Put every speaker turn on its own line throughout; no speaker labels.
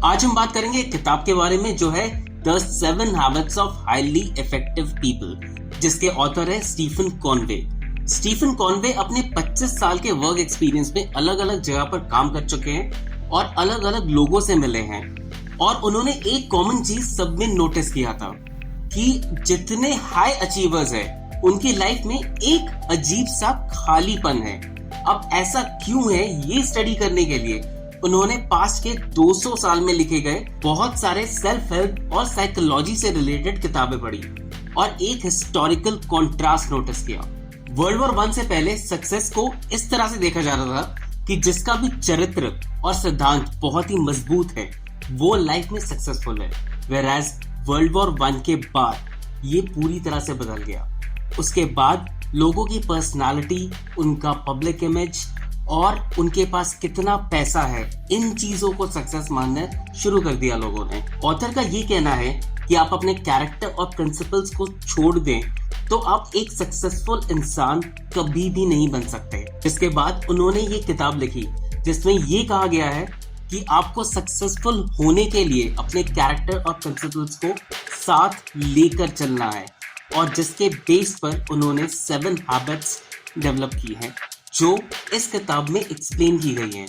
आज हम बात करेंगे एक किताब के बारे में जो है the 7 habits of highly effective people, जिसके ऑथर है स्टीफन कॉनवे। स्टीफन कॉनवे अपने 25 साल के वर्क एक्सपीरियंस में अलग अलग जगह पर काम कर चुके हैं और अलग अलग लोगों से मिले हैं, और उन्होंने एक कॉमन चीज सब में नोटिस किया था कि जितने हाई अचीवर्स हैं उनकी लाइफ में एक अजीब सा खालीपन है। अब ऐसा क्यों है, ये स्टडी करने के लिए उन्होंने पास्ट के 200 साल में लिखे गए बहुत सारे सेल्फ हेल्प और साइकोलॉजी से रिलेटेड किताबें पढ़ी और एक हिस्टोरिकल कॉन्ट्रास्ट नोटिस किया। वर्ल्ड वॉर 1 से पहले सक्सेस को इस तरह से देखा जा रहा था कि जिसका भी चरित्र और सिद्धांत बहुत ही मजबूत है वो लाइफ में सक्सेसफुल है, वेयरएज वर्ल्ड वॉर 1 के बाद ये पूरी तरह से बदल गया। उसके बाद लोगों की पर्सनालिटी, उनका पब्लिक इमेज और उनके पास कितना पैसा है, इन चीजों को सक्सेस मानना शुरू कर दिया लोगों ने। ऑथर का ये कहना है कि आप अपने कैरेक्टर और प्रिंसिपल्स को छोड़ दें तो आप एक सक्सेसफुल इंसान कभी भी नहीं बन सकते। इसके बाद उन्होंने ये किताब लिखी जिसमें ये कहा गया है कि आपको सक्सेसफुल होने के लिए अपने कैरेक्टर और प्रिंसिपल्स को साथ लेकर चलना है, और जिसके बेस पर उन्होंने 7 हैबिट्स डेवलप की हैं जो इस किताब में एक्सप्लेन की गई हैं।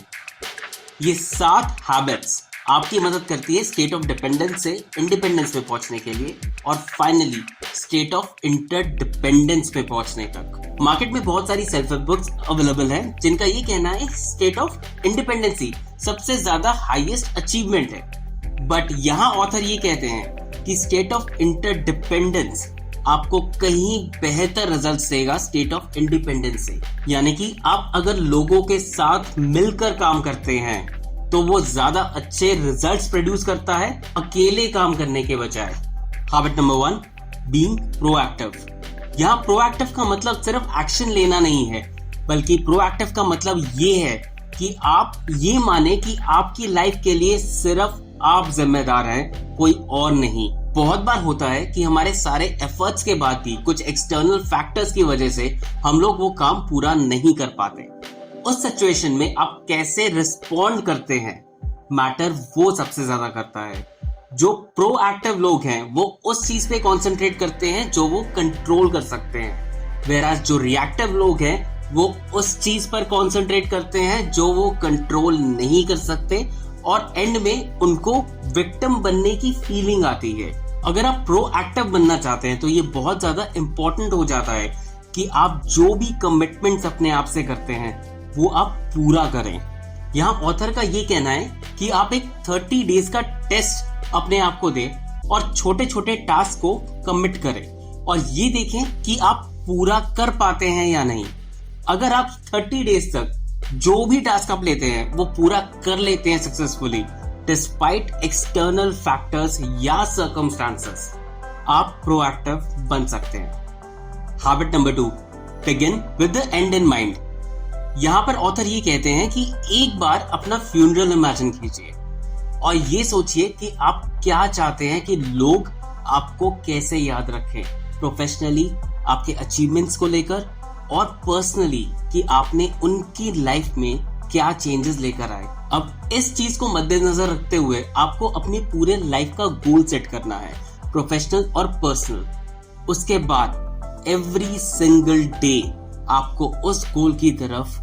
ये 7 हैबिट्स आपकी मदद करती है स्टेट ऑफ डिपेंडेंस से इंडिपेंडेंस पे पहुंचने के लिए और फाइनली स्टेट ऑफ इंटरडिपेंडेंस पे पहुंचने तक। मार्केट में बहुत सारी सेल्फ हेल्प बुक्स अवेलेबल हैं जिनका ये कहना है स्टेट ऑफ इंडिपेंडेंसी सबसे ज्यादा हाईएस्ट अचीवमेंट है, बट यहाँ ऑथर ये कहते हैं कि स्टेट ऑफ इंटरडिपेंडेंस आपको कहीं बेहतर रिजल्ट देगा स्टेट ऑफ इंडिपेंडेंस से। यानी कि आप अगर लोगों के साथ मिलकर काम करते हैं तो वो ज्यादा अच्छे रिजल्ट्स प्रोड्यूस करता है अकेले काम करने के बजाय। Habit number 1, being proactive. यहाँ प्रोएक्टिव का मतलब सिर्फ एक्शन लेना नहीं है, बल्कि प्रोएक्टिव का मतलब ये है कि आप ये माने कि आपकी लाइफ के लिए सिर्फ आप जिम्मेदार हैं, कोई और नहीं। बहुत बार होता है कि हमारे सारे एफर्ट्स के बाद भी कुछ एक्सटर्नल फैक्टर्स की वजह से हम लोग वो काम पूरा नहीं कर पाते। उस सिचुएशन में आप कैसे रिस्पॉन्ड करते हैं मैटर वो सबसे ज्यादा करता है। जो प्रोएक्टिव लोग हैं वो उस चीज पे कंसंट्रेट करते हैं जो वो कंट्रोल कर सकते हैं, वेयरएज जो रिएक्टिव लोग हैं वो उस चीज पर कंसंट्रेट करते हैं जो वो कंट्रोल नहीं कर सकते, और एंड में उनको विक्टिम बनने की फीलिंग आती है। अगर आप प्रोएक्टिव बनना चाहते हैं तो ये बहुत ज्यादा इंपॉर्टेंट हो जाता है कि आप जो भी कमिटमेंट्स अपने आप से करते हैं वो आप पूरा करें। यहाँ ऑथर का ये कहना है कि आप एक 30 डेज का टेस्ट अपने आप को दें और छोटे छोटे टास्क को कमिट करें और ये देखें कि आप पूरा कर पाते हैं या नहीं। अगर आप 30 डेज तक जो भी टास्क आप लेते हैं वो पूरा कर लेते हैं सक्सेसफुली डिस्पाइट एक्सटर्नल फैक्टर्स या सर्कमस्टांसेस, आप प्रोएक्टिव बन सकते हैं। Habit number 2, begin with the and in mind. यहाँ पर ऑथर ये कहते हैं कि एक बार अपना फ्यूनरल इमेजिन कीजिए और ये सोचिए कि आप क्या चाहते हैं कि लोग आपको कैसे याद रखें, प्रोफेशनली आपके अचीवमेंट्स को लेकर और पर्सनली कि आपने उनकी लाइफ में क्या चेंजेस लेकर आए। अब इस चीज को मद्देनजर रखते हुए आपको अपनी पूरे लाइफ का गोल सेट करना है, प्रोफेशनल और पर्सनल। उसके बाद एवरी सिंगल डे आपको उस गोल की तरफ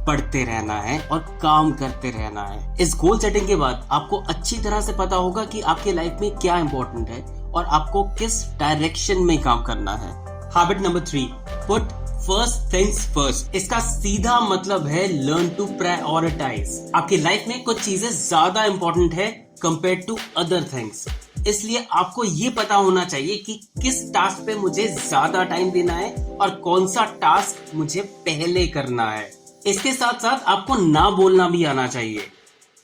बढ़ते रहना है और काम करते रहना है। इस गोल सेटिंग के बाद आपको अच्छी तरह से पता होगा कि आपके लाइफ में क्या इंपॉर्टेंट है और आपको किस डायरेक्शन में काम करना है। Habit number 3, put first things first. इसका सीधा मतलब है लर्न टू प्रायोरिटाइज। आपकी लाइफ में कुछ चीजें ज्यादा इंपॉर्टेंट है कंपेयर टू अदर थिंग्स, इसलिए आपको ये पता होना चाहिए कि किस टास्क पे मुझे ज्यादा टाइम देना है और कौन सा टास्क मुझे पहले करना है। इसके साथ साथ आपको ना बोलना भी आना चाहिए।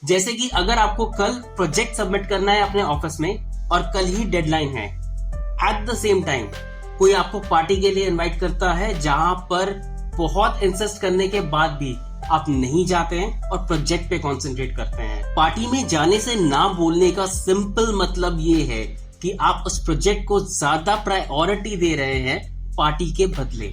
जैसे कि अगर आपको कल प्रोजेक्ट सबमिट करना है अपने ऑफिस में और कल ही डेडलाइन है, एट द सेम टाइम कोई आपको पार्टी के लिए इनवाइट करता है जहां पर बहुत इंसिस्ट करने के बाद भी आप नहीं जाते हैं और प्रोजेक्ट पे कंसंट्रेट करते हैं। पार्टी में जाने से ना बोलने का सिंपल मतलब ये है कि आप उस प्रोजेक्ट को ज्यादा प्रायोरिटी दे रहे हैं पार्टी के बदले।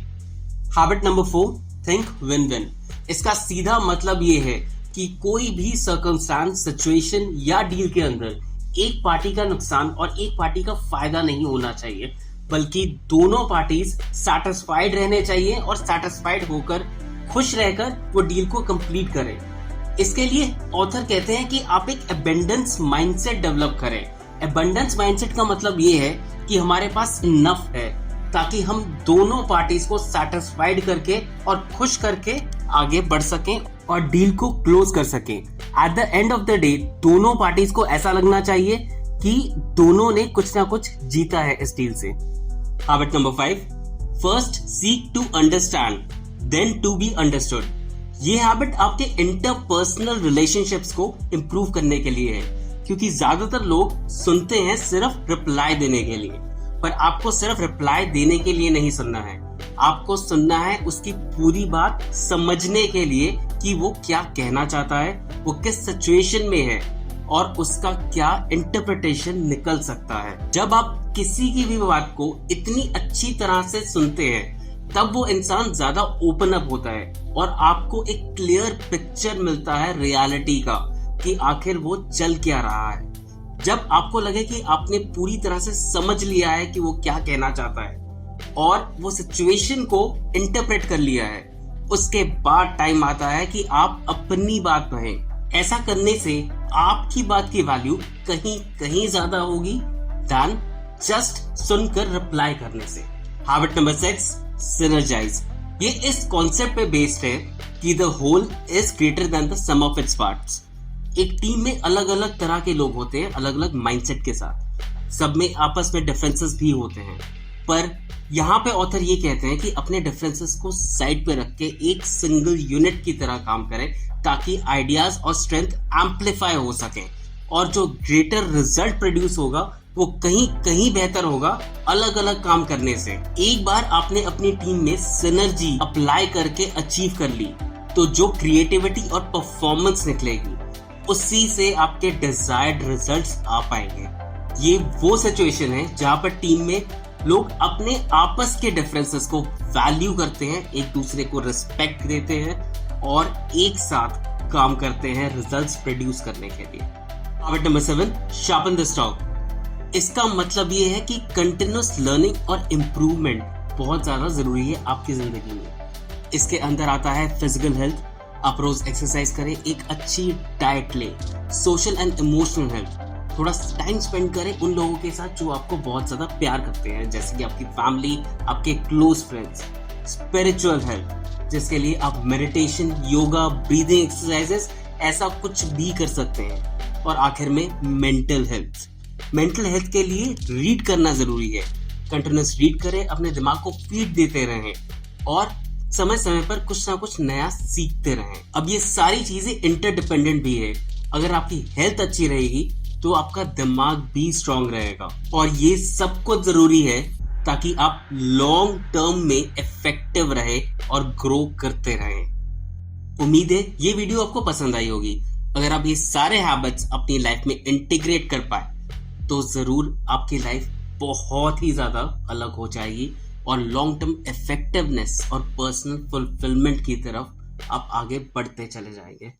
Habit number 4, think win win. इसका सीधा मतलब ये है कि कोई भी सर्कमस्टांस, सिचुएशन या डील के अंदर एक पार्टी का नुकसान और एक पार्टी का फायदा नहीं होना चाहिए, बल्कि दोनों पार्टीज सैटिस्फाइड रहने चाहिए और सैटिस्फाइड होकर, खुश रहकर वो डील को कंप्लीट करें। इसके लिए ऑथर कहते हैं कि आप एक अबंडेंस माइंडसेट डेवलप करें। अबंडेंस माइंडसेट का मतलब ये है कि हमारे पास इनफ है ताकि हम दोनों पार्टीज को सैटिस्फाइड करके और खुश करके आगे बढ़ सकें और डील को क्लोज कर सकें। At the end of the day दोनों पार्टीज को ऐसा लगना चाहिए कि दोनों ने कुछ ना कुछ जीता है इस डील से। Habit number 5, first seek to understand then to be understood. ये हैबिट आपके इंटरपर्सनल रिलेशनशिप्स को इंप्रूव करने के लिए है, क्योंकि ज्यादातर लोग सुनते हैं सिर्फ रिप्लाई देने के लिए, पर आपको सिर्फ रिप्लाई देने के लिए नहीं सुनना है, आपको सुनना है उसकी पूरी बात समझने के लिए कि वो क्या कहना चाहता है, वो किस सिचुएशन में है और उसका क्या इंटरप्रिटेशन निकल सकता है। जब आप किसी की भी बात को इतनी अच्छी तरह से सुनते हैं तब वो इंसान ज्यादा ओपन अप होता है और आपको एक क्लियर पिक्चर मिलता है रियलिटी का कि आखिर वो चल क्या रहा है। जब आपको लगे कि आपने पूरी तरह से समझ लिया है कि वो क्या कहना चाहता है और वो सिचुएशन को इंटरप्रेट कर लिया है, उसके बाद टाइम आता है कि आप अपनी बात कहें। ऐसा करने से आपकी बात की वैल्यू कहीं कहीं ज्यादा होगी देन जस्ट सुनकर रिप्लाई करने से। Habit number 6, synergise. ये इस कॉन्सेप्ट पे बेस्ड है कि the whole is greater than the sum of its parts. एक टीम में अलग अलग तरह के लोग होते हैं, अलग अलग माइंडसेट के साथ। सब में आपस में डिफरेंसेस भी होते हैं, पर यहाँ पे ऑथर ये कहते हैं कि अपने डिफरेंसेस को साइड पे रख के एक सिंगल यूनिट की तरह काम करें ताकि आइडियाज और स्ट्रेंथ एम्पलीफाई हो सके और जो ग्रेटर रिजल्ट प्रोड्यूस होगा वो कहीं कहीं बेहतर होगा अलग अलग काम करने से। एक बार आपने अपनी टीम में सिनर्जी अप्लाई करके अचीव कर ली तो जो क्रिएटिविटी और परफॉर्मेंस निकलेगी उसी से आपके डिजायर्ड रिजल्ट्स आ पाएंगे। ये वो सिचुएशन है जहां पर टीम में लोग अपने आपस के डिफरेंसेस को वैल्यू करते हैं, एक दूसरे को रिस्पेक्ट देते हैं और एक साथ काम करते हैं रिजल्ट्स प्रोड्यूस करने के लिए। Habit number 7, sharpen the stock. इसका मतलब ये है कि कंटिन्यूअस लर्निंग और इम्प्रूवमेंट बहुत ज्यादा जरूरी है आपकी जिंदगी में। इसके अंदर आता है फिजिकल हेल्थ, आप रोज एक्सरसाइज करें, एक अच्छी डाइट लें, सोशल एंड इमोशनल हेल्थ, थोड़ा टाइम स्पेंड करें उन लोगों के साथ जो आपको बहुत ज्यादा प्यार करते हैं, जैसे कि आपकी फैमिली, आपके क्लोज फ्रेंड्स। स्पिरिचुअल हेल्थ, जिसके लिए आप मेडिटेशन, योगा, ब्रीदिंग एक्सरसाइजेस ऐसा कुछ भी कर सकते हैं। और आखिर में मेंटल हेल्थ। मेंटल हेल्थ के लिए रीड करना जरूरी है। कंटिन्यूअस रीड करें, अपने दिमाग को फीड देते रहें और समय समय पर कुछ ना कुछ नया सीखते रहें। अब ये सारी चीजें इंटरडिपेंडेंट भी है। अगर आपकी हेल्थ अच्छी रहेगी तो आपका दिमाग भी स्ट्रांग रहेगा और ये सब कुछ जरूरी है ताकि आप लॉन्ग टर्म में इफेक्टिव रहे और ग्रो करते रहें। उम्मीद है ये वीडियो आपको पसंद आई होगी। अगर आप ये सारे हैबिट्स अपनी लाइफ में इंटीग्रेट कर पाए तो जरूर आपकी लाइफ बहुत ही ज्यादा अलग हो जाएगी और लॉन्ग टर्म इफेक्टिवनेस और पर्सनल फुलफिलमेंट की तरफ आप आगे बढ़ते चले जाएंगे।